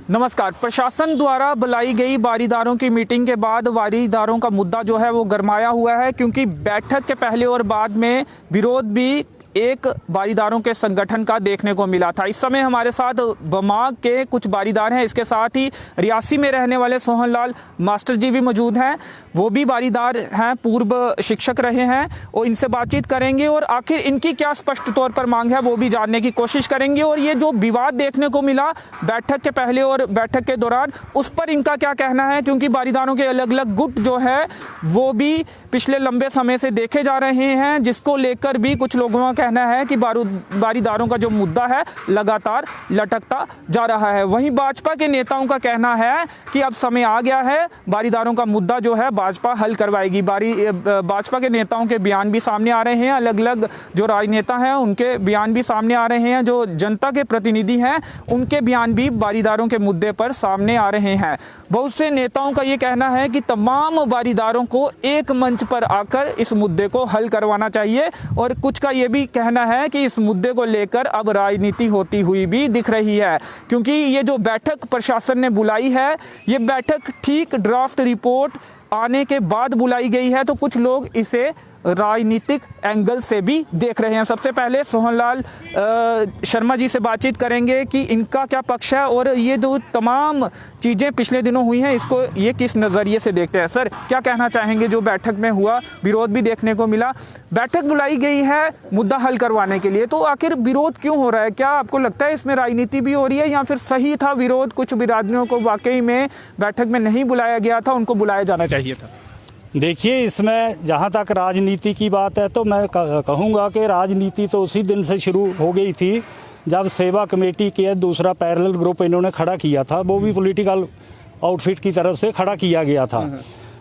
नमस्कार। प्रशासन द्वारा बुलाई गई वारीदारों की मीटिंग के बाद वारीदारों का मुद्दा जो है वो गरमाया हुआ है, क्योंकि बैठक के पहले और बाद में विरोध भी एक वारीदारों के संगठन का देखने को मिला था। इस समय हमारे साथ बमाग के कुछ वारीदार हैं, इसके साथ ही रियासी में रहने वाले सोहन लाल मास्टर जी भी मौजूद हैं। वो भी वारीदार हैं, पूर्व शिक्षक रहे हैं, और इनसे बातचीत करेंगे और आखिर इनकी क्या स्पष्ट तौर पर मांग है वो भी जानने की कोशिश करेंगे। और ये जो विवाद देखने को मिला बैठक के पहले और बैठक के दौरान, उस पर इनका क्या कहना है, क्योंकि वारीदारों के अलग अलग गुट जो है वो भी पिछले लंबे समय से देखे जा रहे हैं, जिसको लेकर भी कुछ लोगों का कहना है कि वारीदारों का जो मुद्दा है लगातार लटकता जा रहा है। वहीं भाजपा के नेताओं का कहना है कि अब समय आ गया है, वारीदारों का मुद्दा जो है भाजपा हल करवाएगी। भाजपा के नेताओं के बयान भी सामने आ रहे हैं, अलग अलग जो राजनेता हैं उनके बयान भी सामने आ रहे हैं, जो जनता के प्रतिनिधि हैं उनके बयान भी वारीदारों के मुद्दे पर सामने आ रहे हैं। बहुत से नेताओं का ये कहना है कि तमाम वारीदारों को एक मंच पर आकर इस मुद्दे को हल करवाना चाहिए, और कुछ का ये भी कहना है कि इस मुद्दे को लेकर अब राजनीति होती हुई भी दिख रही है, क्योंकि ये जो बैठक प्रशासन ने बुलाई है, ये बैठक ठीक ड्राफ्ट रिपोर्ट आने के बाद बुलाई गई है, तो कुछ लोग इसे राजनीतिक एंगल से भी देख रहे हैं। सबसे पहले सोहनलाल शर्मा जी से बातचीत करेंगे कि इनका क्या पक्ष है और ये जो तमाम चीज़ें पिछले दिनों हुई हैं इसको ये किस नज़रिए से देखते हैं। सर, क्या कहना चाहेंगे? जो बैठक में हुआ, विरोध भी देखने को मिला, बैठक बुलाई गई है मुद्दा हल करवाने के लिए, तो आखिर विरोध क्यों हो रहा है? क्या आपको लगता है इसमें राजनीति भी हो रही है, या फिर सही था विरोध, कुछ बिरादरियों को वाकई में बैठक में नहीं बुलाया गया था, उनको बुलाया जाना चाहिए था? देखिए, इसमें जहाँ तक राजनीति की बात है तो मैं कहूँगा कि राजनीति तो उसी दिन से शुरू हो गई थी जब सेवा कमेटी के दूसरा पैरेलल ग्रुप इन्होंने खड़ा किया था, वो भी पॉलिटिकल आउटफिट की तरफ से खड़ा किया गया था।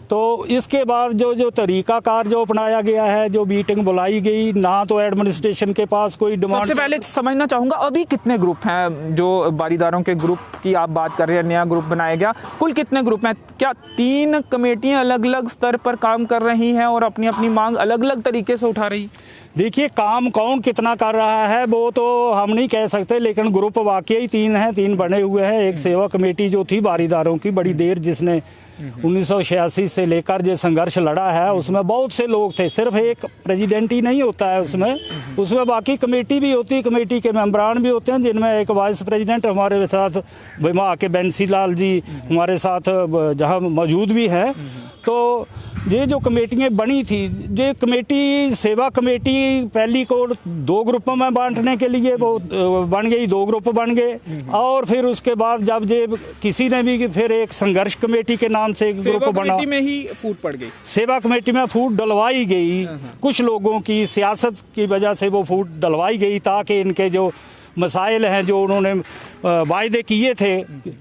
तो इसके बाद जो तरीकाकार जो अपनाया गया है, जो मीटिंग बुलाई गई, ना तो एडमिनिस्ट्रेशन के पास कोई डिमांड। सबसे पहले समझना चाहूँगा अभी कितने ग्रुप हैं? जो वारीदारों के ग्रुप की आप बात कर रहे हैं, नया ग्रुप बनाया गया, कुल कितने ग्रुप हैं? क्या 3 कमेटियां अलग अलग स्तर पर काम कर रही हैं और अपनी अपनी मांग अलग अलग तरीके से उठा रही? देखिए, काम कौन कितना कर रहा है वो तो हम नहीं कह सकते, लेकिन ग्रुप वाकई 3 हैं, 3 बने हुए हैं। एक सेवा कमेटी जो थी वारीदारों की, बड़ी देर जिसने 1986 से लेकर जो संघर्ष लड़ा है, उसमें बहुत से लोग थे, सिर्फ एक प्रेसिडेंट ही नहीं होता है उसमें बाकी कमेटी भी होती है, कमेटी के मेंबरान भी होते हैं, जिनमें एक वाइस प्रेसिडेंट हमारे साथ विमा के बेंसी लाल जी हमारे साथ जहां मौजूद भी हैं। तो ये जो कमेटियाँ बनी थी, ये कमेटी सेवा कमेटी पहली को 2 ग्रुपों में बांटने के लिए वो बन गई, 2 ग्रुप बन गए, और फिर उसके बाद जब ये किसी ने भी फिर एक संघर्ष कमेटी के नाम से एक ग्रुप बना, सेवा कमेटी में ही फूट पड़ गई, सेवा कमेटी में फूट डलवाई गई, कुछ लोगों की सियासत की वजह से वो फूट डलवाई गई, ताकि इनके जो मसाइल हैं जो उन्होंने वायदे किए थे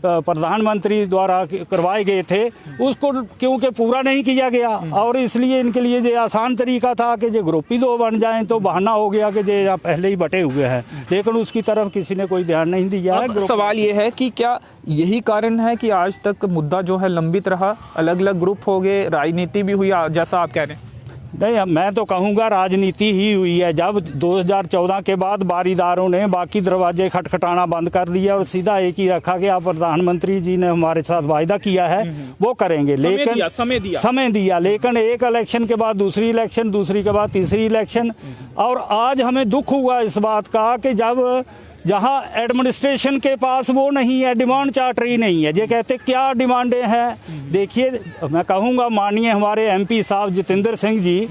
प्रधानमंत्री द्वारा करवाए गए थे, उसको क्योंकि पूरा नहीं किया गया, और इसलिए इनके लिए ये आसान तरीका था कि ये ग्रुप ही 2 बन जाएं, तो बहाना हो गया कि ये पहले ही बटे हुए हैं, लेकिन उसकी तरफ किसी ने कोई ध्यान नहीं दिया है। सवाल ये है कि क्या यही कारण है कि आज तक मुद्दा जो है लंबित रहा, अलग अलग ग्रुप हो गए, राजनीति भी हुई, जैसा आप कह रहे हैं? नहीं, मैं तो कहूँगा राजनीति ही हुई है। जब 2014 के बाद वारीदारों ने बाकी दरवाजे खटखटाना बंद कर दिया और सीधा एक ही रखा कि आप प्रधानमंत्री जी ने हमारे साथ वायदा किया है वो करेंगे, लेकिन समय दिया, लेकिन एक इलेक्शन के बाद दूसरी इलेक्शन, दूसरी के बाद तीसरी इलेक्शन, और आज हमें दुख हुआ इस बात का कि जब जहां एडमिनिस्ट्रेशन के पास वो नहीं है, डिमांड चार्टर ही नहीं है, ये कहते क्या डिमांडें हैं। देखिए, मैं कहूँगा माननीय हमारे MP साहब जितेंद्र सिंह जी,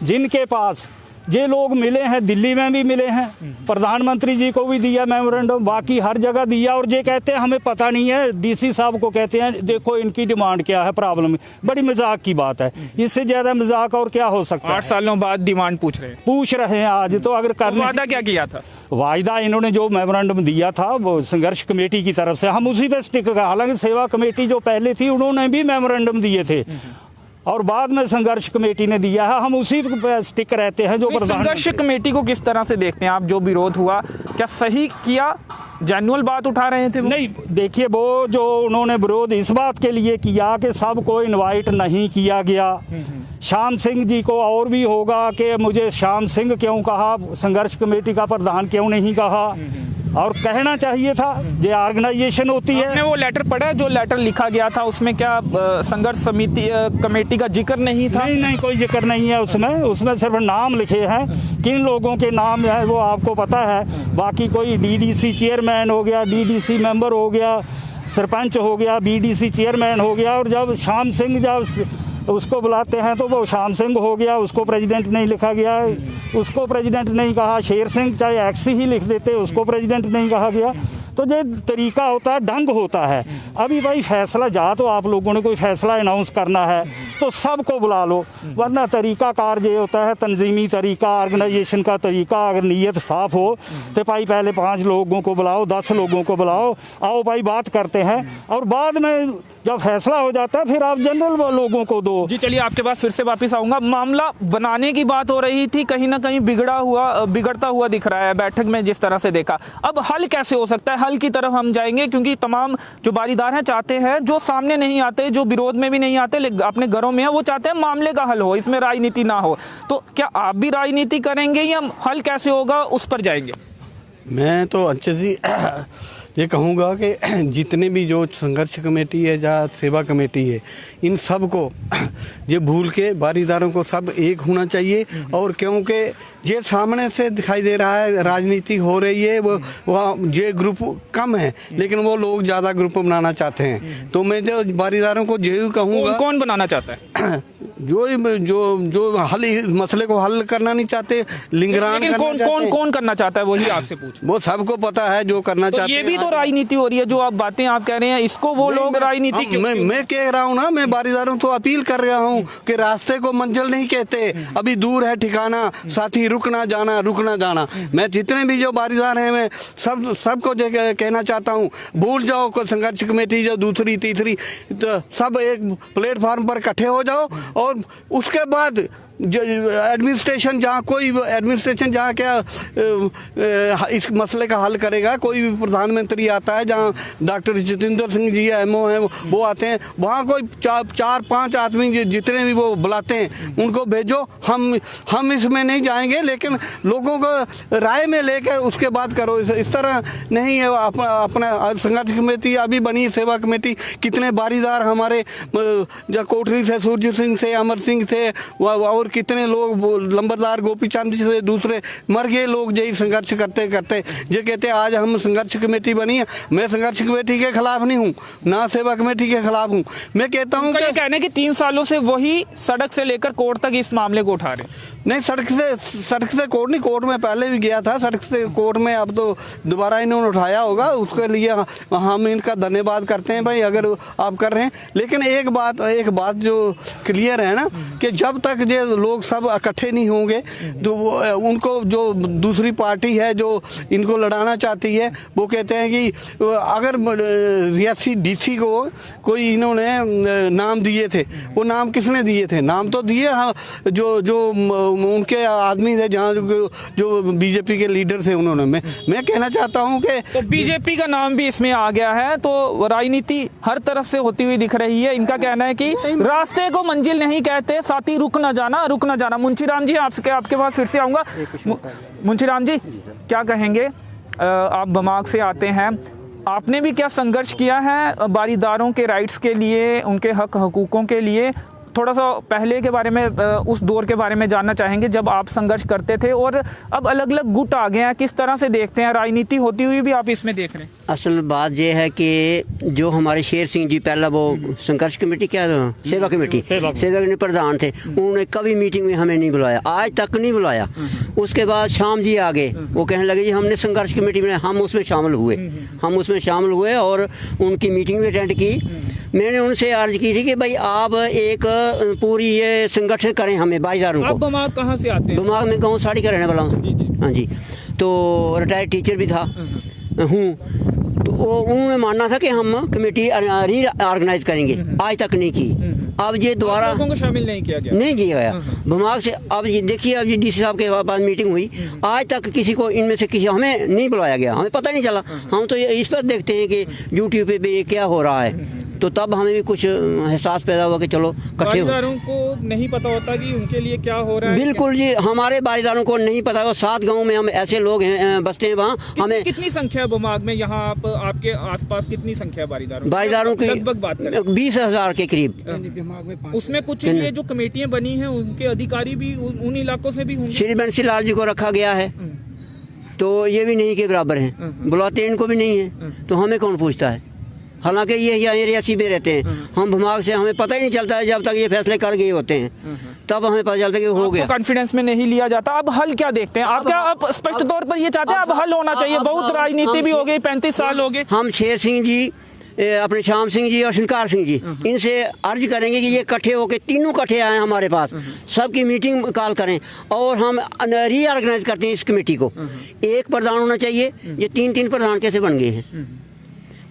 जिनके पास ये लोग मिले हैं, दिल्ली में भी मिले हैं, प्रधानमंत्री जी को भी दिया मेमोरेंडम, बाकी हर जगह दिया, और ये कहते हैं हमें पता नहीं है। DC साहब को कहते हैं देखो इनकी डिमांड क्या है, प्रॉब्लम। बड़ी मजाक की बात है, इससे ज्यादा मजाक और क्या हो सकता है? 8 सालों बाद डिमांड पूछ रहे हैं आज। तो अगर करने, वादा क्या किया था? वायदा इन्होंने जो मेमोरेंडम दिया था वो संघर्ष कमेटी की तरफ से, हम उसी पे स्टिक कर। हालांकि सेवा कमेटी जो पहले थी उन्होंने भी मेमोरेंडम दिए थे और बाद में संघर्ष कमेटी ने दिया है, हम उसी पे स्टिक रहते हैं। जो संघर्ष कमेटी को किस तरह से देखते हैं आप? जो विरोध हुआ, क्या सही किया, जेन्युइन बात उठा रहे थे वो? नहीं, देखिए, वो जो उन्होंने विरोध इस बात के लिए किया कि सबको इनवाइट नहीं किया गया। श्याम सिंह जी को और भी होगा कि मुझे श्याम सिंह क्यों कहा, संघर्ष कमेटी का प्रधान क्यों नहीं कहा, और कहना चाहिए था ये ऑर्गेनाइजेशन होती है। आपने वो लेटर पढ़ा है जो लेटर लिखा गया था, उसमें क्या संघर्ष समिति कमेटी का जिक्र नहीं था? नहीं, कोई जिक्र नहीं है उसमें सिर्फ नाम लिखे हैं। किन लोगों के नाम है वो आपको पता है, बाकी कोई डीडीसी चेयरमैन हो गया, डीडीसी मेंबर हो गया, सरपंच हो गया, बीडीसी चेयरमैन हो गया, और जब श्याम सिंह जब उसको बुलाते हैं तो वो श्याम सिंह हो गया, उसको प्रेसिडेंट नहीं लिखा गया, उसको प्रेसिडेंट नहीं कहा। शेर सिंह चाहे एक्स ही लिख देते, उसको प्रेसिडेंट नहीं कहा गया। तो ये तरीका होता है, ढंग होता है। अभी भाई फैसला जा तो आप लोगों ने कोई फैसला अनाउंस करना है तो सबको बुला लो, वरना तरीका कार ये होता है तंजीमी तरीका, ऑर्गेनाइजेशन का तरीका। अगर नीयत साफ हो तो भाई पहले 5 लोगों को बुलाओ, 10 लोगों को बुलाओ, आओ भाई बात करते हैं, और बाद में जब फैसला हो जाता है फिर आप जनरल लोगों को दो। जी चलिए, आपके पास फिर से वापस आऊंगा। मामला बनाने की बात हो रही थी, कहीं ना कहीं बिगड़ता हुआ दिख रहा है बैठक में जिस तरह से देखा। अब हल कैसे हो सकता है? हल की तरफ हम जाएंगे, क्योंकि तमाम जो बारीदार हैं चाहते हैं, जो सामने नहीं आते, जो विरोध में भी नहीं आते, अपने घरों में है, वो चाहते हैं मामले का हल हो, इसमें राजनीति ना हो। तो क्या आप भी राजनीति करेंगे या हल कैसे होगा उस पर जाएंगे? मैं तो अच्छे से ये कहूँगा कि जितने भी जो संघर्ष कमेटी है या सेवा कमेटी है, इन सब को ये भूल के बारीदारों को सब एक होना चाहिए। और क्योंकि ये सामने से दिखाई दे रहा है राजनीति हो रही है, वो ये ग्रुप कम है लेकिन वो लोग ज़्यादा ग्रुप बनाना चाहते हैं। तो मैं जो बारीदारों को यही कहूँगा, कौन बनाना चाहता है? जो हल मसले को हल करना नहीं चाहते, लिंगरान कौन करना चाहता है, वही आपसे पूछ। वो सबको पता है जो करना चाहते हैं। ये भी तो राजनीति हो रही है, जो आप बातें आप कह रहे हैं, इसको वो लोग राजनीति क्यों? मैं कह रहा हूँ ना, मैं बारीदारों को अपील कर रहा हूँ कि रास्ते को मंजिल नहीं कहते, अभी दूर है ठिकाना, साथी रुकना जाना। मैं जितने भी जो बारीदार हैं, मैं सबको कहना चाहता हूँ, भूल जाओ को संघर्ष कमेटी जो दूसरी तीसरी, तो सब एक प्लेटफार्म पर इकट्ठे हो जाओ। और उसके बाद जो एडमिनिस्ट्रेशन जहाँ क्या इस मसले का हल करेगा, कोई भी प्रधानमंत्री आता है, जहाँ डॉक्टर जितेंद्र सिंह जी एमओ हैं वो आते हैं, वहाँ कोई 4-5 आदमी जितने भी वो बुलाते हैं उनको भेजो। हम इसमें नहीं जाएंगे, लेकिन लोगों को राय में लेकर उसके बाद करो। इस तरह नहीं है। अपना संघर्ष कमेटी अभी बनी, सेवा कमेटी, कितने बारीदार हमारे कोठरी से, सूर्य सिंह से, अमर सिंह से, और कितने लोग लंबरदार गोपीचंद से, दूसरे मर गए लोग यही संघर्ष करते करते। ये कहते हैं आज हम संघर्ष कमेटी बनी है। मैं संघर्ष कमेटी के खिलाफ नहीं हूँ, ना सेवा कमेटी के खिलाफ हूँ। मैं कहता हूँ कि कहने की 3 सालों से वही सड़क से लेकर कोर्ट तक इस मामले को उठा रहे। नहीं, सड़क से कोर्ट नहीं, कोर्ट में पहले भी गया था, सड़क से कोर्ट में अब तो दोबारा इन्होंने उठाया होगा। उसके लिए हम इनका धन्यवाद करते हैं भाई, अगर आप कर रहे हैं। लेकिन एक बात जो क्लियर है ना, कि जब तक ये लोग सब इकट्ठे नहीं होंगे तो उनको जो दूसरी पार्टी है जो इनको लड़ाना चाहती है, वो कहते हैं कि अगर रियासी डीसी को कोई इन्होंने नाम दिए थे, वो नाम किसने दिए थे? नाम तो दिए जो उनके आदमी थे, जहाँ जो बीजेपी के लीडर थे उन्होंने। मैं कहना चाहता हूँ कि तो बीजेपी का नाम भी इसमें आ गया है, तो राजनीति हर तरफ से होती हुई दिख रही है। इनका कहना है कि रास्ते को मंजिल नहीं कहते, साथी रुक न जाना। मुंशीराम जी, आपके पास फिर से आऊंगा। मुंशीराम जी, क्या कहेंगे? आप बमाग से आते हैं, आपने भी क्या संघर्ष किया है बारीदारों के राइट्स के लिए, उनके हक हकूकों के लिए? थोड़ा सा पहले के बारे में, उस दौर के बारे में जानना चाहेंगे जब आप संघर्ष करते थे, और अब अलग अलग गुट आ गए हैं, किस तरह से देखते हैं? राजनीति होती हुई भी आप इसमें देख रहे हैं? असल बात यह है कि जो हमारे शेर सिंह जी पहला वो संघर्ष कमेटी सेवा कमेटी प्रधान थे, उन्होंने कभी मीटिंग में हमें नहीं बुलाया, आज तक नहीं बुलाया। उसके बाद शाम जी आ गए, वो कहने लगे जी हमने संघर्ष कमेटी में, हम उसमें शामिल हुए और उनकी मीटिंग भी अटेंड की। मैंने उनसे अर्ज की थी कि भाई आप एक पूरी ये संगठन करें हमें बाईदारों को। आप बमाग कहाँ से आते हैं? बमाग में गाँव साड़ी का रहने वाला हूँ। हाँ जी, तो रिटायर्ड टीचर भी था हूँ। तो उन्होंने मानना था कि हम कमेटी रीऑर्गेनाइज करेंगे, आज तक नहीं की। अब ये दोबारा लोगों को शामिल नहीं किया गया बमाग से। अब ये देखिए, अब ये डीसी साहब के पास मीटिंग हुई, आज तक किसी को इनमें से किसी हमें नहीं बुलाया गया, हमें पता नहीं चला। हम तो इस पर देखते हैं कि यूट्यूब पे क्या हो रहा है, तो तब हमें भी कुछ एहसास पैदा हुआ कि चलो इकट्ठे हो। बारीदारों को नहीं पता होता कि उनके लिए क्या हो रहा है? बिल्कुल जी, हमारे बारीदारों को नहीं पता। 7 गाँव में हम ऐसे लोग हैं, बसते हैं वहाँ। हमें कितनी संख्या है बमाग में? यहाँ आपके आसपास कितनी संख्या है बारीदारों की? लगभग बात करें 20,000 के करीब। उसमें कुछ ये जो कमेटियां बनी हैं उनके अधिकारी भी उन इलाकों से भी होंगे। श्री बंसी लाल जी को रखा गया है तो ये भी नहीं के बराबर हैं, बुलाते इनको भी नहीं है, तो हमें कौन पूछता है? हालांकि ये यहाँ रियासी में रहते हैं, हम भमाग से हमें पता ही नहीं चलता है। जब तक ये फैसले कर गए होते हैं तब हमें पता चलता है कि हो गया। कॉन्फिडेंस में नहीं लिया जाता। अब हल क्या देखते हैं आप? क्या आप स्पष्ट तौर पर ये चाहते हैं अब हल होना चाहिए? बहुत राजनीति भी हो गई, 35 साल हो गए। हम शेर सिंह जी, अपने श्याम सिंह जी और शंकर सिंह जी, इनसे अर्ज करेंगे कि ये इकट्ठे होकर, तीनों इकट्ठे आए हमारे पास, सबकी मीटिंग कॉल करें और हम रीऑर्गेनाइज करते हैं इस कमेटी को। एक प्रधान होना चाहिए। ये 3 प्रधान कैसे बन गए हैं?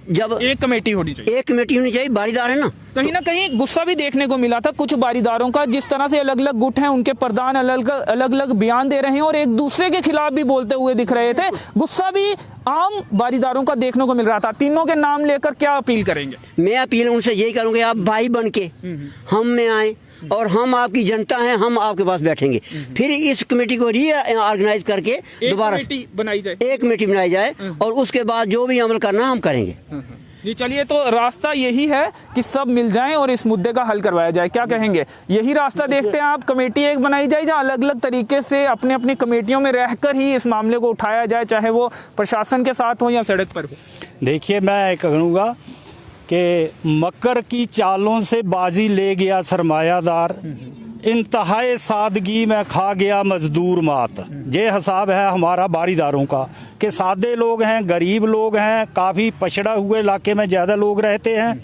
जब एक कमेटी होनी चाहिए, एक कमेटी होनी चाहिए। बारीदार है ना, कहीं ना कहीं गुस्सा भी देखने को मिला था कुछ बारीदारों का, जिस तरह से अलग अलग गुट हैं, उनके प्रधान अलग अलग बयान दे रहे हैं और एक दूसरे के खिलाफ भी बोलते हुए दिख रहे थे। गुस्सा भी आम बारीदारों का देखने को मिल रहा था। तीनों के नाम लेकर क्या अपील करेंगे? मैं अपील उनसे यही करूंगा, आप भाई बन के हम में आए और हम आपकी जनता हैं, हम आपके पास बैठेंगे। फिर इस कमेटी को रीऑर्गेनाइज करके दोबारा कमेटी बनाई जाए, एक कमेटी बनाई जाए और उसके बाद जो भी अमल करना हम करेंगे। जी चलिए, तो रास्ता यही है कि सब मिल जाएं और इस मुद्दे का हल करवाया जाए। क्या कहेंगे? यही रास्ता देखते हैं आप? कमेटी एक बनाई जाए जहाँ अलग अलग तरीके से अपने अपनी कमेटियों में रहकर ही इस मामले को उठाया जाए, चाहे वो प्रशासन के साथ हो या सड़क पर हो। देखिए, मैं कहूँगा कि मकर की चालों से बाजी ले गया सरमायादार, इंतहाए सादगी में खा गया मजदूर मात। ये हिसाब है हमारा बारीदारों का कि सादे लोग हैं, गरीब लोग हैं, काफ़ी पछड़ा हुए इलाके में ज़्यादा लोग रहते हैं।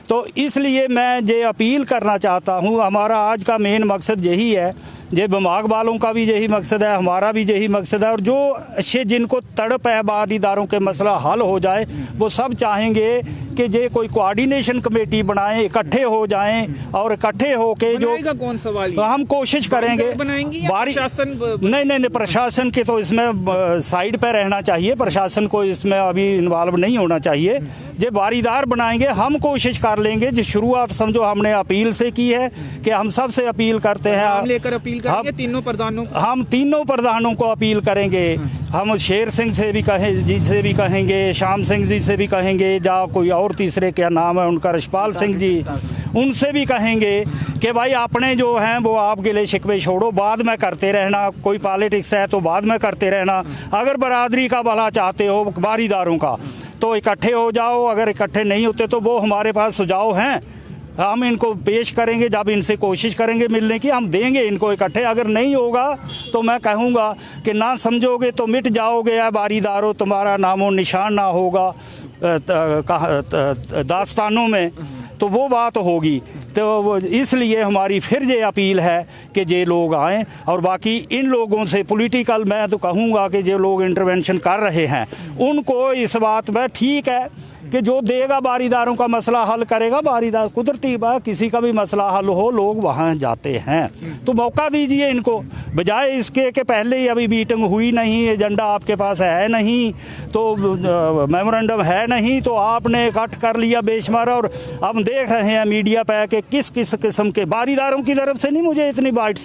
तो इसलिए मैं ये अपील करना चाहता हूँ, हमारा आज का मेन मकसद यही है, ये बमाग वालों का भी यही मकसद है, हमारा भी यही मकसद है। और जो अच्छे जिनको तड़प है बारीदारों के मसला हल हो जाए, वो सब चाहेंगे कि ये कोई कोऑर्डिनेशन कमेटी बनाएं, इकट्ठे हो जाएं और इकट्ठे होके जो कौन सवाल तो हम कोशिश करेंगे। प्रशासन नहीं, प्रशासन के तो इसमें साइड पे रहना चाहिए, प्रशासन को इसमें अभी इन्वॉल्व नहीं होना चाहिए। ये बारीदार बनाएंगे, हम कोशिश कर लेंगे। जो शुरुआत समझो हमने अपील से की है कि हम सब से अपील करते हैं, लेकर अपील करेंगे तीनों प्रधानों, हम तीनों प्रधानों को अपील करेंगे। हम शेर सिंह से भी जी से भी कहेंगे, श्याम सिंह जी से भी कहेंगे, या कोई और तीसरे क्या नाम है उनका, रशपाल सिंह जी, उनसे भी कहेंगे कि भाई अपने जो हैं वो आप गिले शिकवे छोड़ो, बाद में करते रहना। कोई पॉलिटिक्स है तो बाद में करते रहना। अगर बरादरी का भला चाहते हो बारीदारों का तो इकट्ठे हो जाओ। अगर इकट्ठे नहीं होते तो वो हमारे पास सुझाव हैं, हम इनको पेश करेंगे। जब इनसे कोशिश करेंगे मिलने की, हम देंगे इनको इकट्ठे। अगर नहीं होगा तो मैं कहूँगा कि ना समझोगे तो मिट जाओगे या बारीदारों, तुम्हारा नामो निशान ना होगा दास्तानों में, तो वो बात होगी। तो इसलिए हमारी फिर ये अपील है कि ये लोग आएँ। और बाकी इन लोगों से पॉलिटिकल, मैं तो कहूँगा कि जो लोग इंटरवेंशन कर रहे हैं उनको इस बात में ठीक है कि जो देगा बारीदारों का मसला हल करेगा, बारीदार कुदरती बात, किसी का भी मसला हल हो लोग वहाँ जाते हैं। तो मौका दीजिए इनको, बजाय इसके कि पहले ही अभी मीटिंग हुई नहीं, एजेंडा आपके पास है नहीं, तो मेमोरेंडम है नहीं, तो आपने इकट्ठ कर लिया बेशुमार। और अब देख रहे हैं मीडिया पे कि किस किस किस्म के बारीदारों की तरफ से नहीं मुझे इतनी बाइट्स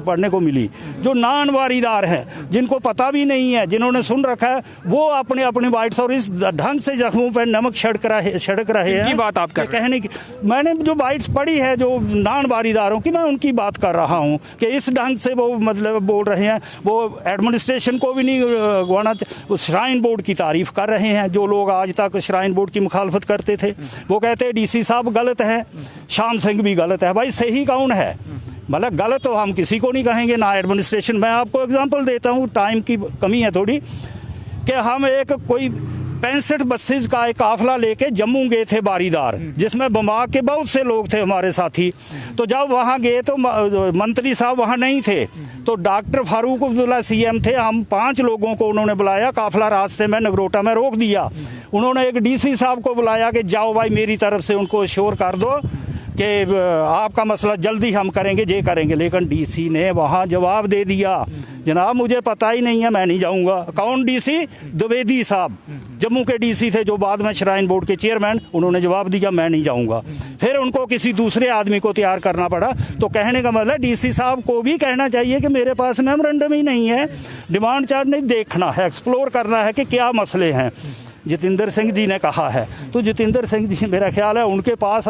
पढ़ने को मिली। जो नॉन बारीदार हैं, जिनको पता भी नहीं है, जिन्होंने सुन रखा है, वो अपने अपनी बाइट्स और इस ढंग से जख्मों पर नमक छिड़क रहे हैं। बात आप कहने की, मैंने जो बाइट्स पढ़ी है जो नॉन बारीदारों की, मैं उनकी बात कर रहा हूँ कि इस ढंग से वो मतलब बोल रहे हैं। वो एडमिनिस्ट्रेशन को भी नहीं गवाना, श्राइन बोर्ड की तारीफ कर रहे हैं। जो लोग आज तक श्राइन बोर्ड की मुखालफत करते थे वो कहते हैं डीसी साहब गलत है, श्याम सिंह भी गलत है। भाई सही कौन है? मतलब गलत तो हम किसी को नहीं कहेंगे, ना एडमिनिस्ट्रेशन। मैं आपको एग्जांपल देता हूँ, टाइम की कमी है थोड़ी, कि हम एक कोई 65 बसेस का एक काफिला लेके जम्मू गए थे बारीदार, जिसमें बमाग के बहुत से लोग थे हमारे साथी। तो जब वहाँ गए तो मंत्री साहब वहाँ नहीं थे, तो डॉक्टर फारूक अब्दुल्ला सीएम थे। हम 5 लोगों को उन्होंने बुलाया, काफिला रास्ते में नगरोटा में रोक दिया। उन्होंने एक डीसी साहब को बुलाया कि जाओ भाई मेरी तरफ से उनको श्योर कर दो कि आपका मसला जल्दी हम करेंगे, ये करेंगे, लेकिन डीसी ने वहाँ जवाब दे दिया, जनाब मुझे पता ही नहीं है, मैं नहीं जाऊँगा। कौन डीसी? द्विवेदी साहब, जम्मू के डीसी थे, जो बाद में श्राइन बोर्ड के चेयरमैन, उन्होंने जवाब दिया मैं नहीं जाऊँगा। फिर उनको किसी दूसरे आदमी को तैयार करना पड़ा। तो कहने का मतलब डीसी साहब को भी कहना चाहिए कि मेरे पास मेमोरेंडम ही नहीं है, डिमांड चार्ज नहीं, देखना है, एक्सप्लोर करना है कि क्या मसले हैं। जितेंद्र सिंह जी ने कहा है, तो जितेंद्र सिंह जी मेरा ख्याल है उनके पास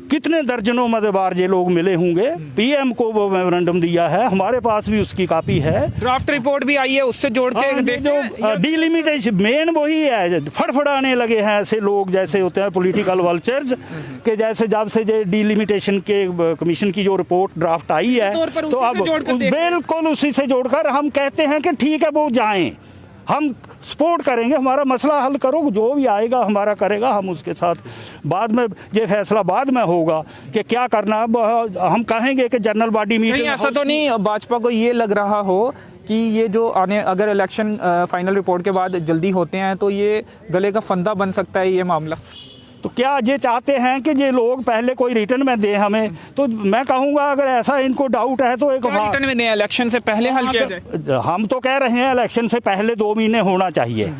कितने दर्जनों मदबार ये लोग मिले होंगे, पीएम को वो मेमोरेंडम दिया है, हमारे पास भी उसकी कॉपी है। ड्राफ्ट रिपोर्ट भी आई है, उससे जोड़ के देखते हैं। जो डिलिमिटेशन मेन वही है, फड़फड़ाने लगे हैं ऐसे लोग जैसे होते हैं पॉलिटिकल वल्चर्स के, जैसे जब से ये डिलिमिटेशन के कमीशन की जो रिपोर्ट ड्राफ्ट आई है, तो अब बिल्कुल उसी से जोड़कर हम कहते हैं कि ठीक है वो जाएं, हम सपोर्ट करेंगे, हमारा मसला हल करो, जो भी आएगा हमारा करेगा, हम उसके साथ बाद में ये फैसला बाद में होगा कि क्या करना। हम कहेंगे कि जनरल बॉडी मीटिंग, ऐसा तो नहीं भाजपा को ये लग रहा हो कि ये जो आने अगर इलेक्शन फाइनल रिपोर्ट के बाद जल्दी होते हैं तो ये गले का फंदा बन सकता है ये मामला? तो क्या ये चाहते हैं कि ये लोग पहले कोई रिटर्न में दें हमें? तो मैं कहूँगा अगर ऐसा इनको डाउट है तो एक रिटर्न में दें, इलेक्शन से पहले हल किया जाए। हम तो कह रहे हैं इलेक्शन से पहले 2 महीने होना चाहिए।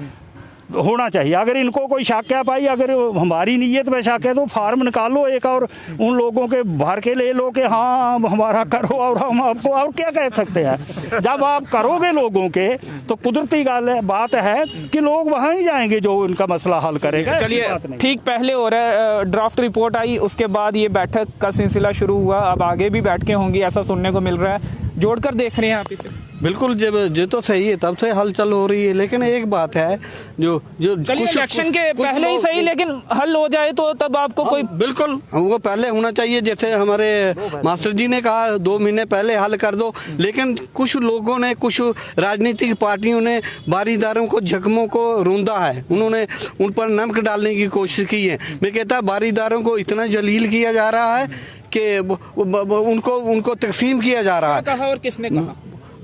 अगर इनको कोई शक है भाई, अगर हमारी नीयत में शक है तो फार्म निकालो एक और उन लोगों के भर के ले लो कि हाँ हमारा करो, और हम आपको और क्या कह सकते हैं। जब आप करोगे लोगों के तो कुदरती बात है कि लोग वहाँ ही जाएंगे जो उनका मसला हल करेगा। चलिए ठीक, पहले हो रहा है, ड्राफ्ट रिपोर्ट आई, उसके बाद ये बैठक का सिलसिला शुरू हुआ, अब आगे भी बैठकें होंगी ऐसा सुनने को मिल रहा है। जोड़कर देख रहे हैं आप इसे? बिल्कुल, जो तो सही है, तब से हलचल हो रही है, लेकिन एक बात है जो चलिए इलेक्शन के पहले ही सही, लेकिन हल हो जाए तो तब आपको कोई बिल्कुल वो पहले होना चाहिए, जैसे हमारे मास्टर जी ने कहा 2 महीने पहले हल कर दो। लेकिन कुछ लोगों ने, कुछ राजनीतिक पार्टियों ने बारीदारों को, जख्मों को रूंधा है, उन्होंने उन पर नमक डालने की कोशिश की है। मैं कहता बारीदारों को इतना जलील किया जा रहा है कि उनको तकसीम किया जा रहा है। कहा और किसने कहा?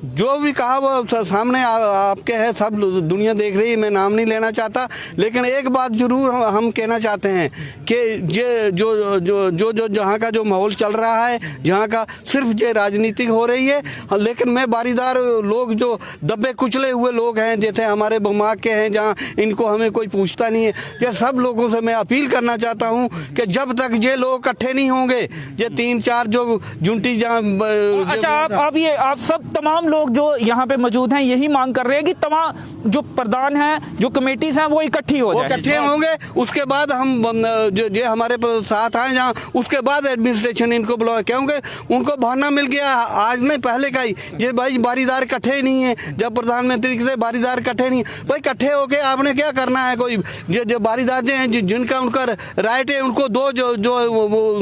जो भी कहा वो सामने आपके है, सब दुनिया देख रही है, मैं नाम नहीं लेना चाहता। लेकिन एक बात जरूर हम कहना चाहते हैं कि ये जो जहाँ का जो माहौल चल रहा है, जहाँ का सिर्फ ये राजनीतिक हो रही है। लेकिन मैं बारीदार लोग जो दबे कुचले हुए लोग हैं, जैसे हमारे बमाक के हैं, जहाँ इनको हमें कोई पूछता नहीं है, ये सब लोगों से मैं अपील करना चाहता हूँ कि जब तक ये लोग इकट्ठे नहीं होंगे, ये 3-4 जो जुंटी जहाँ। अच्छा, आप सब तमाम लोग जो यहाँ पे मौजूद हैं यही मांग कर रहे हैं कि तमाम जो प्रधान हैं, जो कमेटीज हैं, वो इकट्ठी हो जाए, इकट्ठे होंगे, उसके बाद हम जो हमारे साथ आए जहाँ, उसके बाद एडमिनिस्ट्रेशन इनको बुलाए, क्योंकि उनको बहाना मिल गया आज नहीं पहले का ही, ये भाई बारीदार इकट्ठे ही नहीं है। जब प्रधानमंत्री से बारीदार इकट्ठे नहीं है, भाई इकट्ठे होके आपने क्या करना है? कोई जो बारीदार हैं जिनका उनका राइट है, उनको दो जो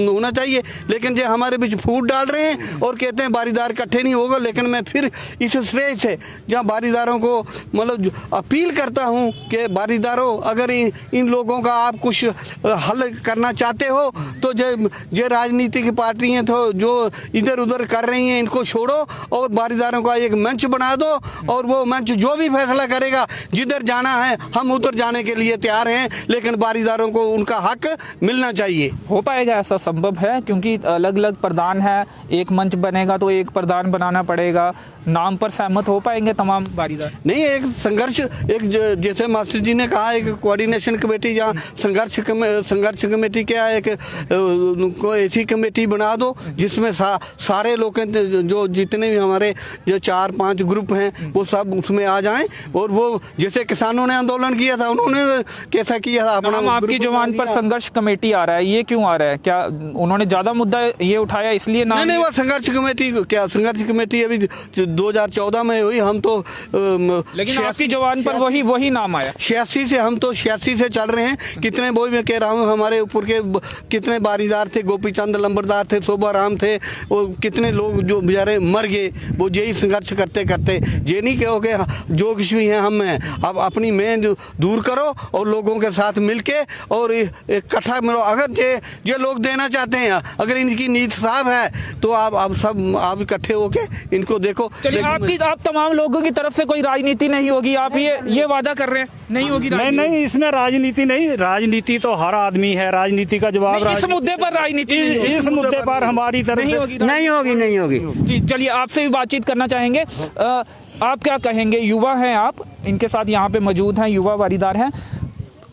होना चाहिए। लेकिन जो हमारे बीच फूट डाल रहे हैं और कहते हैं बारीदार इकट्ठे नहीं होगा। लेकिन मैं फिर इस स्टेज से जहाँ बारीदारों को मतलब अपील करता हूँ कि बारीदारों, अगर इन लोगों का आप कुछ हल करना चाहते हो तो जो राजनीतिक पार्टियाँ तो जो इधर उधर कर रही हैं, इनको छोड़ो और बारीदारों का एक मंच बना दो, और वो मंच जो भी फैसला करेगा, जिधर जाना है हम उधर जाने के लिए तैयार हैं। लेकिन बारीदारों को उनका हक मिलना चाहिए। हो पाएगा ऐसा संभव है? क्योंकि अलग अलग प्रधान है, एक मंच बनेगा तो एक प्रधान बनाना पड़ेगा, नाम पर सहमत हो पाएंगे तमाम बारीदार? नहीं, एक संघर्ष, एक जैसे मास्टर जी ने कहा, एक कोऑर्डिनेशन कमेटी, जहाँ संघर्ष कमेटी क्या है, एक कोई ऐसी कमेटी बना दो जिसमें सारे लोग जो जितने भी हमारे जो 4-5 ग्रुप हैं वो सब उसमें आ जाएं। और वो जैसे किसानों ने आंदोलन किया था, उन्होंने कैसा किया था अपना। आपकी जुबान पर संघर्ष कमेटी आ रहा है, ये क्यों आ रहा है? क्या उन्होंने ज्यादा मुद्दा ये उठाया इसलिए नाम? नहीं, वो संघर्ष कमेटी क्या, संघर्ष कमेटी अभी 2014 में हुई। हम तो लेकिन आपकी जवान पर वही नाम आया 86 से, हम तो 86 से चल रहे हैं। कितने बोई मैं कह रहा हूँ, हमारे ऊपर के कितने बारीदार थे, गोपीचंद लंबरदार थे, शोभाराम थे, वो कितने लोग जो बेचारे मर गए, वो यही संघर्ष करते करते। ये नहीं कहोगे जो कुछ भी है हम हैं, अब अपनी मेन दूर करो और लोगों के साथ मिलके और इकट्ठा मिलो। अगर ये लोग देना चाहते हैं, अगर इनकी नीयत साफ है तो आप सब इकट्ठे होके इनको देखो। चलिए, आप तमाम लोगों की तरफ से कोई राजनीति नहीं होगी, आप ये वादा कर रहे हैं नहीं होगी? नहीं, इसमें राजनीति नहीं, राजनीति तो हर आदमी है, राजनीति का जवाब इस मुद्दे पर राजनीति इस मुद्दे पर हमारी तरफ से नहीं होगी। जी चलिए, आपसे भी बातचीत करना चाहेंगे। आप क्या कहेंगे? युवा हैं आप, इनके साथ यहाँ पे मौजूद हैं, युवा वारीदार हैं,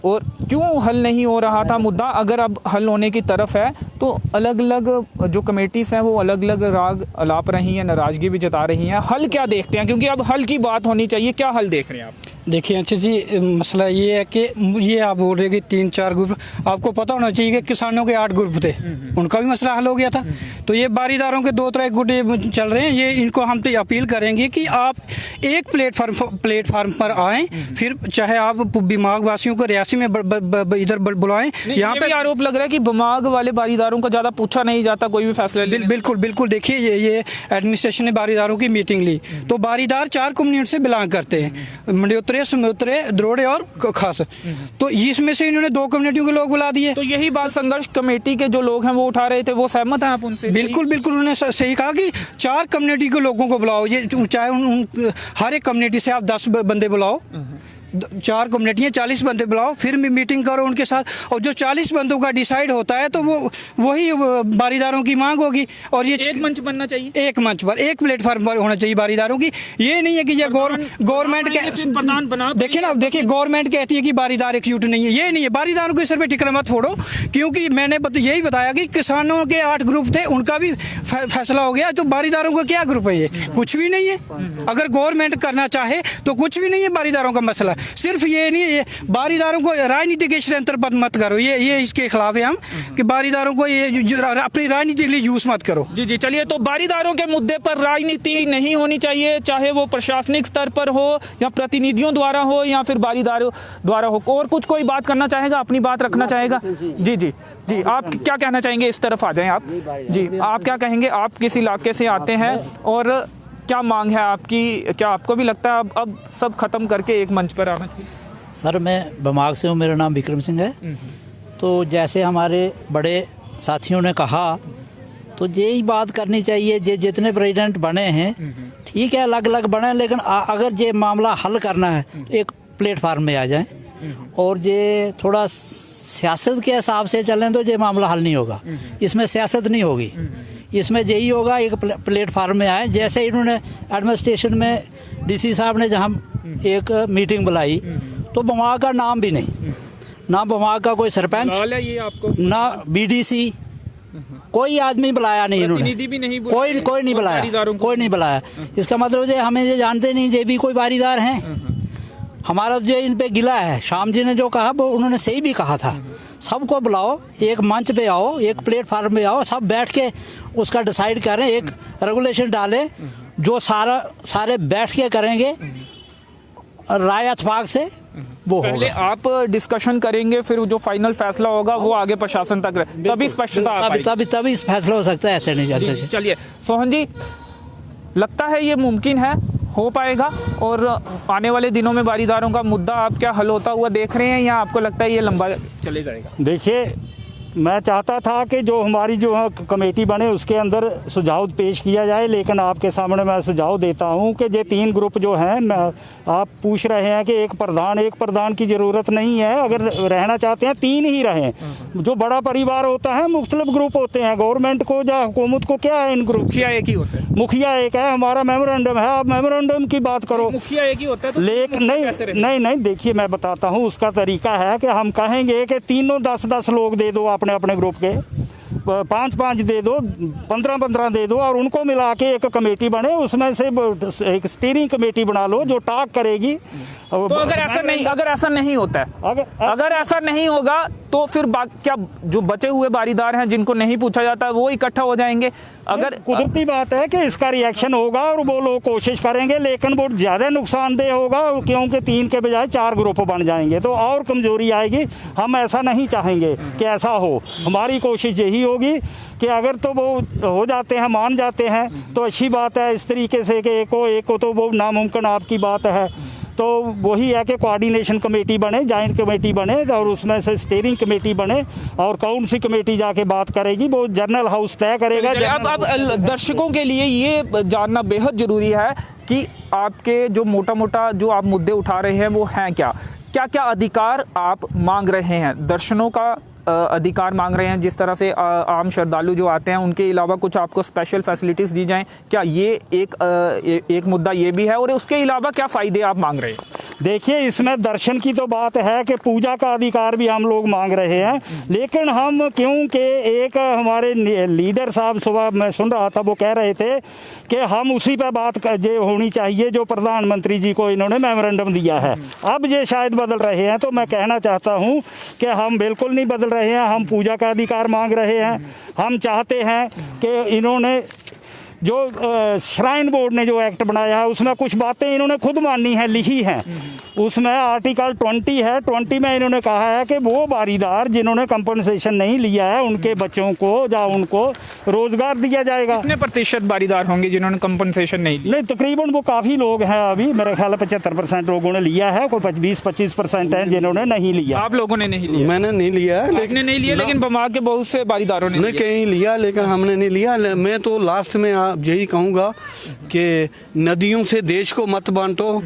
और क्यों हल नहीं हो रहा था मुद्दा? अगर अब हल होने की तरफ है तो अलग अलग जो कमेटीज हैं वो अलग अलग राग अलाप रही हैं, नाराजगी भी जता रही हैं। हल क्या देखते हैं, क्योंकि अब हल की बात होनी चाहिए, क्या हल देख रहे हैं आप? देखिए अच्छा जी, मसला ये है कि ये आप बोल रहे हैं कि 3-4 ग्रुप, आपको पता होना चाहिए कि किसानों के 8 ग्रुप थे, उनका भी मसला हल हो गया था। तो ये बारीदारों के 2-3 गुट चल रहे हैं, ये इनको हम तो अपील करेंगे कि आप एक प्लेटफार्म पर आएँ, फिर चाहे आप बिमाग वासियों को रियासी में इधर बुलाएं। यहाँ पे आरोप लग रहा है कि बिमाग वाले बारीदारों को ज़्यादा पूछा नहीं जाता कोई भी फैसला। बिल्कुल देखिए, ये एडमिनिस्ट्रेशन ने बारीदारों की मीटिंग ली, तो बारीदार 4 कम्युनिटी से बिलोंग करते हैं, मंडियोत्तरे, सुमित्रे, द्रोड़े और खास। तो इसमें से इन्होंने 2 कम्युनिटियों के लोग बुला दिए। तो यही बात संघर्ष कमेटी के जो लोग हैं वो उठा रहे थे, वो सहमत हैं आप उनसे? बिल्कुल उन्होंने सही कहा कि 4 कम्युनिटी के लोगों को बुलाओ, ये चाहे हर एक कम्युनिटी से आप 10 बंदे बुलाओ, 4 कम्युनिटियाँ 40 बंदे बुलाओ, फिर मीटिंग करो उनके साथ, और जो 40 बंदों का डिसाइड होता है तो वही बारीदारों की मांग होगी। और ये एक मंच बनना चाहिए, एक मंच पर, एक प्लेटफार्म पर होना चाहिए बारीदारों की। ये नहीं है कि ये गवर्नमेंट देखिए गवर्नमेंट कहती है कि बारीदार एकजुट नहीं है, ये नहीं है। बारीदारों के सर पे टिकरा मत फोड़ो, क्योंकि मैंने यही बताया कि किसानों के 8 ग्रुप थे, उनका भी फैसला हो गया, तो बारीदारों का क्या ग्रुप है? ये कुछ भी नहीं है। अगर गवर्नमेंट करना चाहे तो कुछ भी नहीं है बारीदारों का मसला। सिर्फ ये नहीं, ये बारीदारों को राजनीति के षड्यंत्र पर मत करो, ये इसके खिलाफ है हम, कि बारीदारों को ये अपनी राजनीति के लिए यूज मत करो। जी चलिए, तो बारीदारों के मुद्दे पर राजनीति नहीं होनी चाहिए, चाहे वो प्रशासनिक स्तर पर हो या प्रतिनिधियों द्वारा हो या फिर बारीदारों द्वारा हो। और कुछ कोई बात करना चाहेगा, अपनी बात रखना चाहेगा? जी आप क्या कहना चाहेंगे? इस तरफ आ जाएं आप। जी आप क्या कहेंगे? आप किस इलाके से आते हैं और क्या मांग है आपकी? क्या आपको भी लगता है अब सब खत्म करके एक मंच पर आना चाहिए? सर मैं बमाग से हूँ, मेरा नाम विक्रम सिंह है। तो जैसे हमारे बड़े साथियों ने कहा, तो यही बात करनी चाहिए, जितने प्रेसिडेंट बने हैं ठीक है, अलग अलग बने, लेकिन अगर ये मामला हल करना है एक प्लेटफार्म में आ जाए, और ये थोड़ा सियासत के हिसाब से चलें तो ये मामला हल नहीं होगा। इसमें सियासत नहीं होगी, इसमें यही होगा एक प्लेटफार्म में आए। जैसे इन्होंने एडमिनिस्ट्रेशन में डीसी साहब ने जहाँ एक मीटिंग बुलाई, तो बमाग का नाम भी नहीं, ना बमाग का कोई सरपंच, ये आपको ना बीडीसी, कोई आदमी बुलाया नहीं इन्होंने, भी नहीं कोई नहीं बुलाया। इसका मतलब ये हमें ये जानते नहीं, ये भी कोई बारीदार हैं। हमारा जो इन पे गिला है, शाम जी ने जो कहा वो उन्होंने सही भी कहा था। सबको बुलाओ, एक मंच पे आओ, एक प्लेटफार्म पे आओ, सब बैठ के उसका डिसाइड करें, एक रेगुलेशन डालें, जो सारे बैठ के करेंगे राय इत्तेफाक से, वो पहले आप डिस्कशन करेंगे, फिर जो फाइनल फैसला होगा वो आगे प्रशासन तक, तभी स्पष्टता, तभी फैसला हो सकता है, ऐसे नहीं जाते। चलिए सोहन जी, लगता है ये मुमकिन है, हो पाएगा, और आने वाले दिनों में बारीदारों का मुद्दा आप क्या हल होता हुआ देख रहे हैं, या आपको लगता है ये लंबा चले जाएगा? देखिए, मैं चाहता था कि जो हमारी जो कमेटी बने उसके अंदर सुझाव पेश किया जाए, लेकिन आपके सामने मैं सुझाव देता हूं कि ये 3 ग्रुप जो हैं, आप पूछ रहे हैं कि एक प्रधान की ज़रूरत नहीं है। अगर रहना चाहते हैं 3 ही रहें। जो बड़ा परिवार होता है, मुख्तलिफ ग्रुप होते हैं, गवर्नमेंट को या हुकूमत को क्या है इन ग्रुप? मुखिया एक ही होता है। मुखिया एक है, हमारा मेमोरेंडम है, आप मेमोरेंडम की बात करो। मुखिया एक ही होता है, तो लेकिन नहीं, देखिए मैं बताता हूँ, उसका तरीका है कि हम कहेंगे कि तीनों 10-10 लोग दे दो, अपने ग्रुप के 5-5 दे दो, 15-15 दे दो, और उनको मिला के एक कमेटी बने, उसमें से एक स्टीयरिंग कमेटी बना लो जो टाक करेगी। तो अगर ऐसा नहीं होता है, अगर ऐसा नहीं होगा तो फिर क्या जो बचे हुए बारीदार हैं जिनको नहीं पूछा जाता वो इकट्ठा हो जाएंगे? अगर कुदरती बात है कि इसका रिएक्शन होगा और वो लोग कोशिश करेंगे, लेकिन वो ज़्यादा नुकसानदेह होगा, क्योंकि 3 के बजाय 4 ग्रुप बन जाएंगे तो और कमजोरी आएगी। हम ऐसा नहीं चाहेंगे कि ऐसा हो। हमारी कोशिश यही होगी कि अगर तो वो हो जाते हैं, मान जाते हैं, तो अच्छी बात है। इस तरीके से कि एक हो तो वो नामुमकिन आपकी बात है, तो वही है कि कोऑर्डिनेशन कमेटी बने, जॉइंट कमेटी बने और उसमें से स्टीयरिंग कमेटी बने और कौन सी कमेटी जाके बात करेगी वो जनरल हाउस तय करेगा। अब दर्शकों के लिए ये जानना बेहद जरूरी है कि आपके जो मोटा जो आप मुद्दे उठा रहे हैं वो हैं क्या क्या अधिकार आप मांग रहे हैं? दर्शनों का अधिकार मांग रहे हैं, जिस तरह से आम श्रद्धालु जो आते हैं उनके अलावा कुछ आपको स्पेशल फैसिलिटीज दी जाएं, क्या ये एक मुद्दा ये भी है? और उसके अलावा क्या फायदे आप मांग रहे हैं? देखिए, इसमें दर्शन की तो बात है कि पूजा का अधिकार भी हम लोग मांग रहे हैं, लेकिन हम क्योंकि एक हमारे लीडर साहब सुबह मैं सुन रहा था वो कह रहे थे कि हम उसी पे बात ये होनी चाहिए जो प्रधानमंत्री जी को इन्होंने मेमोरेंडम दिया है। अब ये शायद बदल रहे हैं, तो मैं कहना चाहता हूँ कि हम बिल्कुल नहीं बदल रहे हैं। हम पूजा का अधिकार मांग रहे हैं। हम चाहते हैं कि इन्होंने जो श्राइन बोर्ड ने जो एक्ट बनाया है उसमें कुछ बातें इन्होंने खुद मानी है, लिखी हैं। उसमें आर्टिकल 20 है, 20 में इन्होंने कहा है कि वो बारीदार जिन्होंने कंपनसेशन नहीं लिया है उनके बच्चों को या उनको रोजगार दिया जाएगा। कितने प्रतिशत बारीदार होंगे जिन्होंने कंपनसेशन नहीं लिया? नहीं, तकरीबन वो काफ़ी लोग हैं। अभी मेरे ख्याल 75% लोगों ने लिया है, कोई 20-25% है जिन्होंने नहीं लिया। आप लोगों ने नहीं लिया? मैंने नहीं लिया है, आपने नहीं लिया, लेकिन बमा के बहुत से बारीदारों ने कहीं लिया, लेकिन हमने नहीं लिया। मैं तो लास्ट में यही कहूँगा कि नदियों से देश को मत बांटो,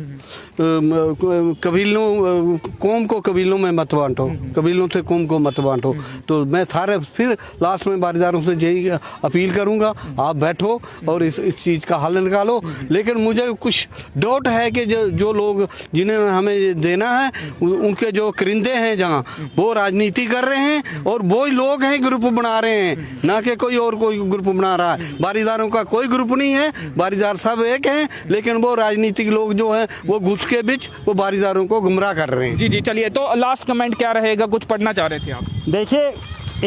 कबीलों कौम को कबीलों में मत बांटो, कबीलों से कौम को मत बांटो। तो मैं सारे फिर लास्ट में बारीदारों से यही अपील करूंगा, आप बैठो और इस चीज़ का हल निकालो। लेकिन मुझे कुछ डाउट है कि जो लोग जिन्हें हमें देना है उनके जो करिंदे हैं जहाँ वो राजनीति कर रहे हैं और वो ही लोग हैं ग्रुप बना रहे हैं, ना कि कोई ग्रुप बना रहा है। बारीदारों का कोई ग्रुप नहीं है, बारीदार सब एक हैं, लेकिन वो राजनीतिक लोग जो हैं वो घुस के बीच वो बारीदारों को गुमराह कर रहे हैं। जी, चलिए, तो लास्ट कमेंट क्या रहेगा? कुछ पढ़ना चाह रहे थे आप? देखिए,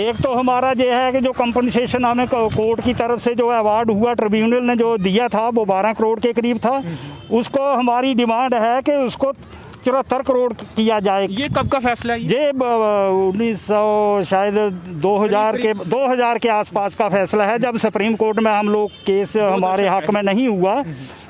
एक तो हमारा ये है कि जो कंपनसेशन हमें कोर्ट की तरफ से जो अवार्ड हुआ, ट्रिब्यूनल ने जो दिया था वो 12 करोड़ के करीब था। उसको हमारी डिमांड है कि उसको 74 करोड़ किया जाए। ये कब का फैसला है? ये 1900 शायद 2000 के आसपास का फैसला है, जब सुप्रीम कोर्ट में हम लोग केस हमारे हक में नहीं हुआ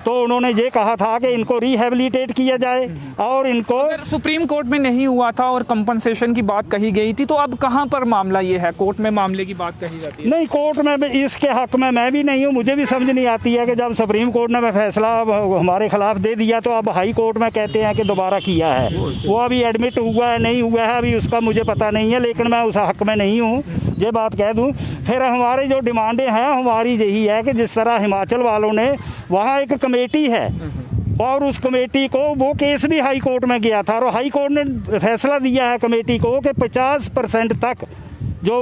तो उन्होंने ये कहा था कि इनको रिहेबिलिटेट किया जाए और इनको। अगर सुप्रीम कोर्ट में नहीं हुआ था और कंपनसेशन की बात कही गई थी, तो अब कहाँ पर मामला ये है? कोर्ट में मामले की बात कही जाती है? नहीं, कोर्ट में इसके हक में मैं भी नहीं हूँ। मुझे भी समझ नहीं आती है कि जब सुप्रीम कोर्ट ने फैसला हमारे खिलाफ दे दिया तो अब हाई कोर्ट में कहते हैं कि दोबारा किया है। वो अभी एडमिट हुआ है नहीं हुआ है अभी उसका मुझे पता नहीं है, लेकिन मैं उस हक में नहीं हूँ, ये बात कह दूँ। फिर हमारी जो डिमांडें हैं हमारी यही है कि जिस तरह हिमाचल वालों ने वहाँ एक कमेटी है और उस कमेटी को वो केस भी हाई कोर्ट में गया था और हाई कोर्ट ने फैसला दिया है कमेटी को कि 50% तक जो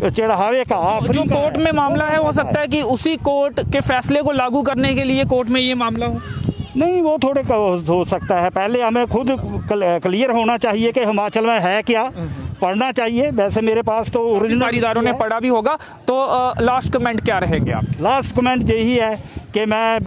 चढ़ावे का जो कोर्ट में मामला है, हो सकता है कि उसी कोर्ट के फैसले को लागू करने के लिए कोर्ट में ये मामला हो। नहीं, वो थोड़े हो सकता है। पहले हमें खुद क्लियर होना चाहिए कि हिमाचल में है क्या, पढ़ना चाहिए। वैसे मेरे पास तो ओरिजिनल बारीदारों ने पढ़ा भी होगा। तो लास्ट कमेंट क्या रहेंगे आप? लास्ट कमेंट यही है कि मैं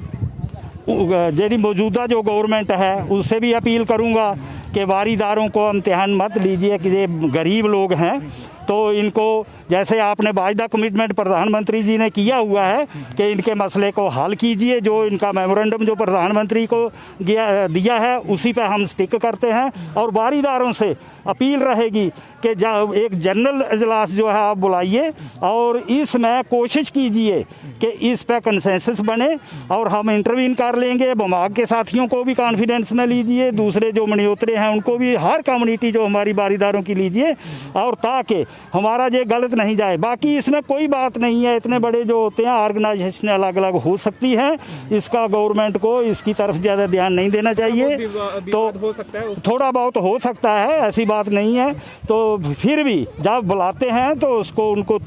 जी मौजूदा जो गवर्नमेंट है उससे भी अपील करूंगा कि बारीदारों को इम्तिहान मत लीजिए कि ये गरीब लोग हैं, तो इनको जैसे आपने वायदा कमिटमेंट प्रधानमंत्री जी ने किया हुआ है कि इनके मसले को हल कीजिए। जो इनका मेमोरेंडम जो प्रधानमंत्री को दिया है उसी पे हम स्टिक करते हैं और बारीदारों से अपील रहेगी कि एक जनरल इजलास जो है आप बुलाइए और इसमें कोशिश कीजिए कि इस पे कंसेंसस बने और हम इंटरवीन कर लेंगे। बमाग के साथियों को भी कॉन्फिडेंस में लीजिए, दूसरे जो मनियोतरे हैं उनको भी, हर कम्युनिटी जो हमारी बारीदारों की लीजिए और ताकि हमारा ये गलत नहीं जाए। बाकी इसमें कोई बात नहीं है, इतने बड़े जो होते हैं ऑर्गेनाइजेशन अलग अलग हो सकती है, इसका गवर्नमेंट को इसकी तरफ ज़्यादा ध्यान नहीं देना चाहिए। तो हो सकता है, थोड़ा बहुत हो सकता है, ऐसी बात नहीं है। तो फिर भी जब बुलाते हैं तो उसको उनको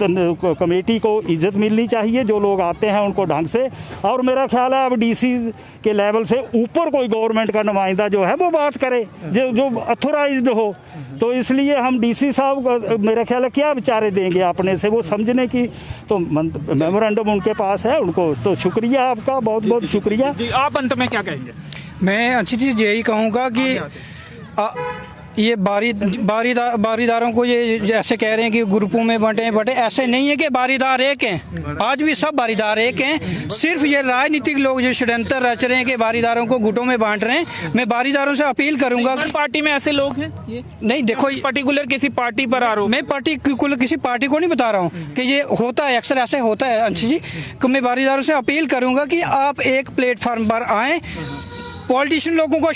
कमेटी को इज्जत मिलनी चाहिए, जो लोग आते हैं उनको ढंग से। और मेरा ख्याल है अब डीसी के लेवल से ऊपर कोई गवर्नमेंट का नुमाइंदा जो है वो बात करे जो अथोराइज्ड हो। तो इसलिए हम डीसी साहब को मेरा ख्याल है क्या बेचारे देंगे अपने से, वो समझने की तो मेमोरेंडम उनके पास है। उनको तो शुक्रिया, आपका बहुत बहुत शुक्रिया। जी, आप अंत में क्या कहेंगे? मैं अच्छी चीज़ यही कहूँगा कि ये बारीदारों को ये जैसे कह रहे हैं कि ग्रुपों में बटे, ऐसे नहीं है कि बारीदार एक हैं। आज भी सब बारीदार एक हैं। सिर्फ ये राजनीतिक लोग जो षड्यंत्र रच रहे हैं कि बारीदारों को गुटों में बांट रहे हैं। मैं बारीदारों से अपील करूंगा। पार्टी में ऐसे लोग हैं ये नहीं, देखो पर्टिकुलर किसी पार्टी पर आरोप, मैं पर्टिकुलर किसी पार्टी को नहीं बता रहा हूँ कि ये होता है, अक्सर ऐसे होता है अंशी जी। तो मैं बारीदारों से अपील करूंगा कि आप एक प्लेटफार्म पर आए, पॉलिटिशियन लोगों को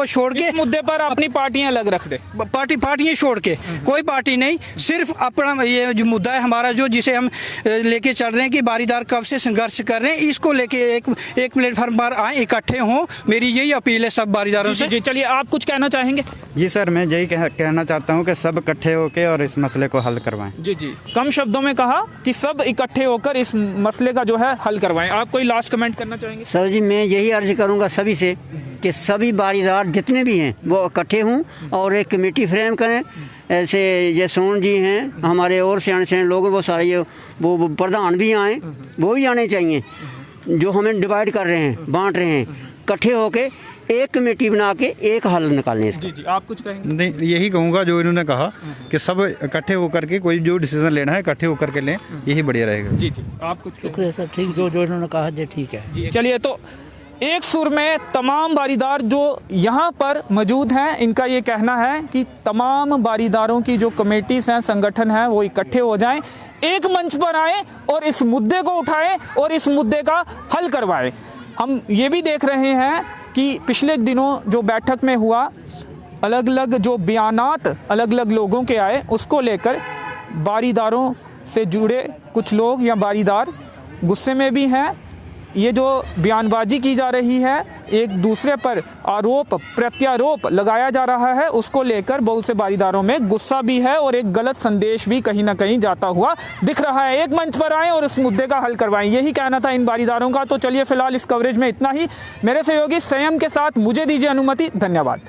छोड़ के मुद्दे पर अपनी पार्टियां अलग रख दे। पार्टियां छोड़ के कोई पार्टी नहीं, सिर्फ अपना ये जो मुद्दा है हमारा, जो जिसे हम लेके चल रहे हैं कि बारीदार कब से संघर्ष कर रहे हैं, इसको लेके एक प्लेटफार्म पर आए, इकट्ठे हों। मेरी यही अपील है सब बारीदारों से। जी, चलिए आप कुछ कहना चाहेंगे? जी सर, मैं यही कहना चाहता हूँ कि सब इकट्ठे होकर और इस मसले को हल करवाएं। जी, कम शब्दों में कहा कि सब इकट्ठे होकर इस मसले का जो है हल करवाएं। आप कोई लास्ट कमेंट करना चाहेंगे? सर जी, मैं यही अर्ज करूंगा सभी से कि सभी बारीदार जितने भी हैं वो इकट्ठे हों और एक कमेटी फ्रेम करें। ऐसे ये सोन जी हैं हमारे और सियाने लोग, वो सारे ये वो प्रधान भी आए, वो भी आने चाहिए जो हमें डिवाइड कर रहे हैं, बांट रहे हैं। इकट्ठे होके एक कमेटी बना के एक हल निकालने इसका। जी, आप कुछ कहेंगे? नहीं, यही कहूँगा जो इन्होंने कहा कि सब इकट्ठे होकर के कोई जो डिसीजन लेना है इकट्ठे होकर के लें, यही बढ़िया रहेगा। जी, आप कुछ कहेंगे? सर ठीक, जो इन्होंने कहा जी ठीक है। जी, चलिए, तो एक सुर में तमाम बारीदार जो यहाँ पर मौजूद हैं, इनका ये कहना है कि तमाम बारीदारों की जो कमेटीज हैं, संगठन हैं, वो इकट्ठे हो जाएं, एक मंच पर आए और इस मुद्दे को उठाएं और इस मुद्दे का हल करवाएं। हम ये भी देख रहे हैं कि पिछले दिनों जो बैठक में हुआ, अलग अलग जो बयानात अलग अलग लोगों के आए, उसको लेकर बारीदारों से जुड़े कुछ लोग या बारीदार गुस्से में भी हैं। ये जो बयानबाजी की जा रही है, एक दूसरे पर आरोप प्रत्यारोप लगाया जा रहा है, उसको लेकर बहुत से बारीदारों में गुस्सा भी है और एक गलत संदेश भी कहीं ना कहीं जाता हुआ दिख रहा है। एक मंच पर आएं और इस मुद्दे का हल करवाएं, यही कहना था इन बारीदारों का। तो चलिए, फिलहाल इस कवरेज में इतना ही। मेरे सहयोगी संयम के साथ मुझे दीजिए अनुमति। धन्यवाद।